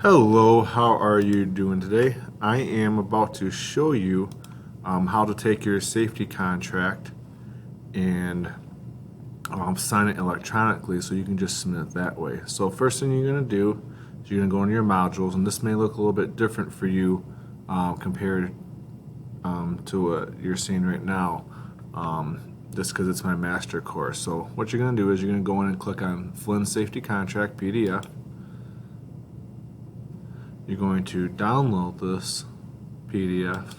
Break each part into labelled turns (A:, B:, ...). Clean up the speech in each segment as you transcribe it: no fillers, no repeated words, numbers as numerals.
A: Hello, how are you doing today? I am about to show you how to take your safety contract and sign it electronically so you can just submit it that way. So first thing you're going to do is you're going to go into your modules, and this may look a little bit different for you compared to what you're seeing right now, just because it's my master course. So what you're going to do is you're going to go in and click on Flynn Safety Contract PDF. You're going to download this PDF.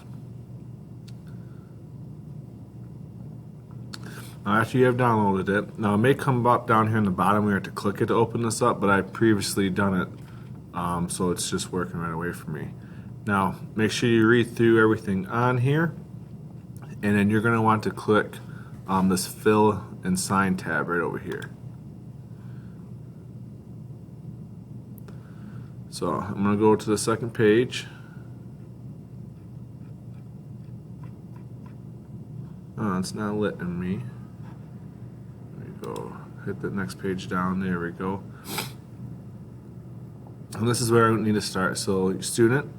A: Now, after you have downloaded it, now it may come up down here in the bottom. We have to click it to open this up, but I've previously done it, so it's just working right away for me. Now, make sure you read through everything on here, and then you're going to want to click this Fill and Sign tab right over here. So I'm going to go to the second page. Oh, it's not letting me. There we go. Hit the next page down. There we go. And this is where I need to start. So, student,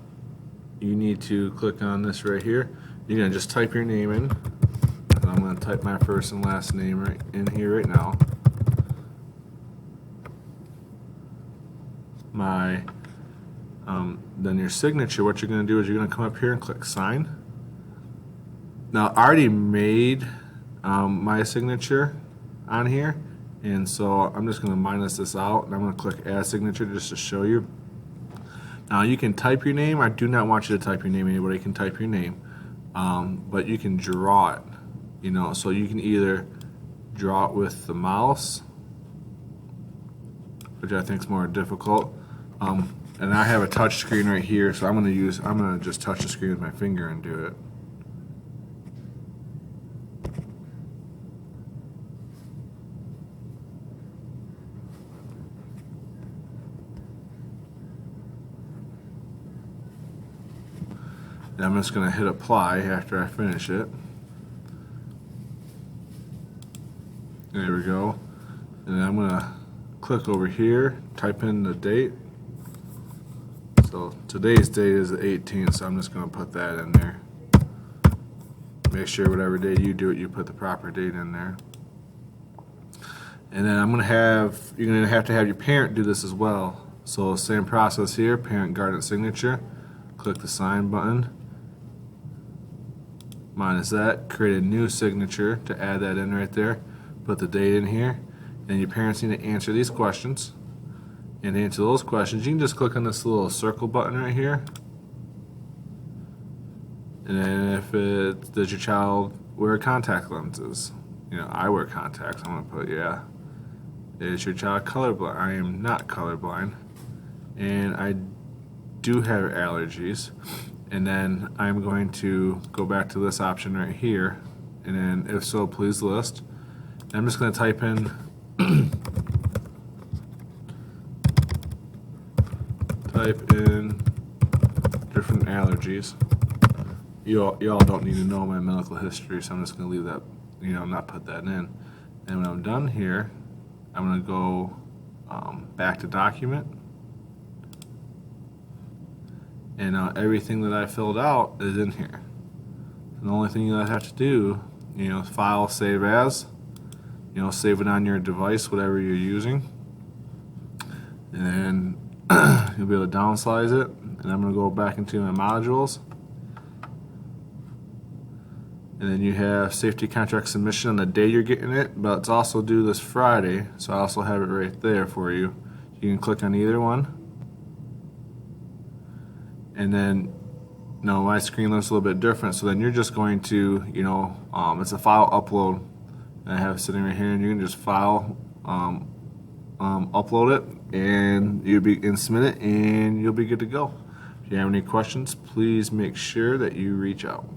A: you need to click on this right here. You're going to just type your name in. And I'm going to type my first and last name right in here right now. Then your signature, what you're going to do is you're going to come up here and click sign. Now, I already made my signature on here, and so I'm just going to minus this out, and I'm going to click add signature just to show you. Now, you can type your name. I do not want you to type your name. Anybody can type your name, but you can draw it, so you can either draw it with the mouse, which I think is more difficult. And I have a touch screen right here, so I'm going to just touch the screen with my finger and do it. And I'm just going to hit apply after I finish it. There we go. And then I'm going to click over here, type in the date. So today's date is the 18th, so I'm just going to put that in there. Make sure whatever day you do it, you put the proper date in there. And then you're going to have to have your parent do this as well. So same process here, parent guardian signature. Click the sign button. Minus that, create a new signature to add that in right there. Put the date in here. And your parents need to answer these questions. And to answer those questions, you can just click on this little circle button right here. And then does your child wear contact lenses? I wear contacts. I'm going to put yeah. Is your child colorblind? I am not colorblind. And I do have allergies. And then I'm going to go back to this option right here. And then if so, please list. And I'm just going to type in different allergies. You all don't need to know my medical history, so I'm just going to leave that, not put that in. And when I'm done here, I'm going to go back to document. And everything that I filled out is in here. And the only thing you have to do, file, save as, save it on your device, whatever you're using. And then you'll be able to downsize it. And I'm going to go back into my modules. And then you have safety contract submission on the day you're getting it, but it's also due this Friday, so I also have it right there for you. You can click on either one. And then, my screen looks a little bit different, so then you're just going to, it's a file upload I have sitting right here, and you can just file, upload it, and submit it, and you'll be good to go. If you have any questions, please make sure that you reach out.